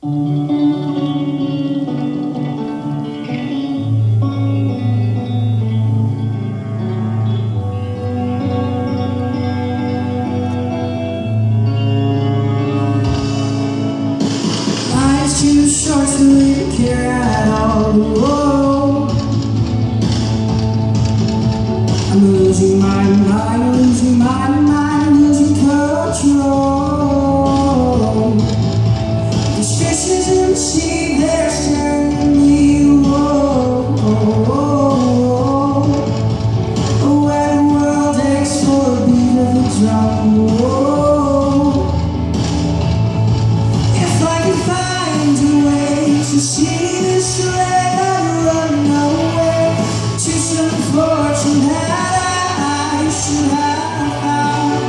Life's too short to really care at all. Whoa. I'm losing my mind, losing my mind, losing control. These fishes in the sea, they're staring at me. Whoa, whoa, whoa. Where the world aches for a beat of the drum. Whoa. If I could find a way to see this red, I'd run away to some fortune that I should have found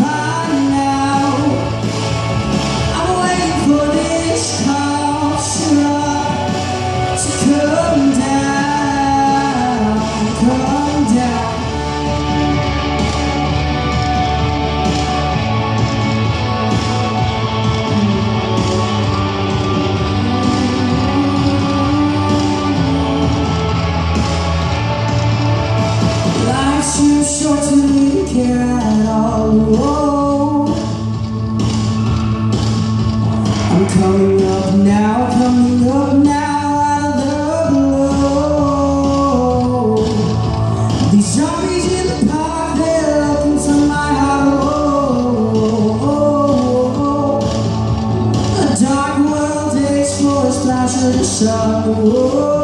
by now. I'm waiting for this culture to come down, come down. Life's too short to really care at all. Whoa. I'm coming up now out of the blue. These zombies in the park, they're looking for my heart. Whoa. A dark world aches for a splash of the sun. Whoa.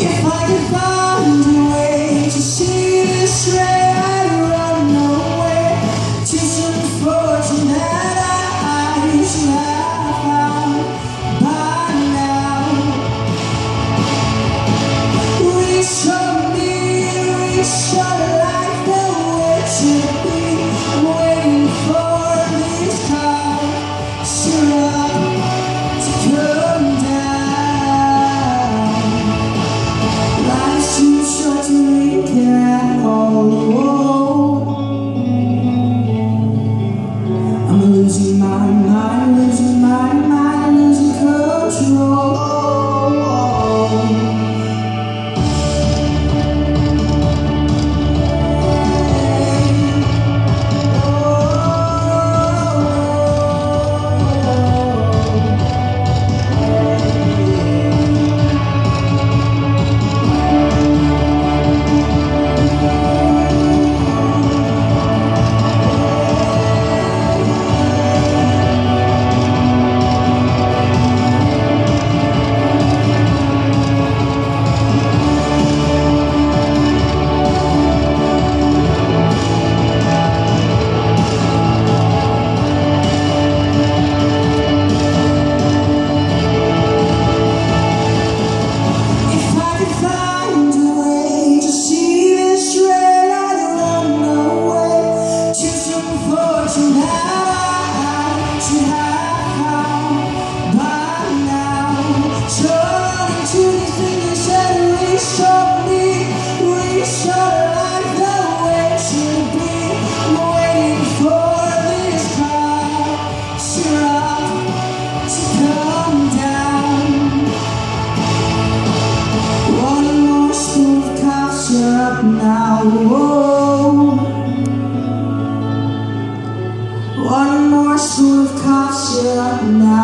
If I could find a way to see this red, I'd run away to some fortune that I should have found by now. We show life the way it should be. I'm waiting for this culture to come down. Life's too short to really care at all. I'm losing my mind, losing my mind, losing control. Now, whoa. One more spoon of cough syrup now.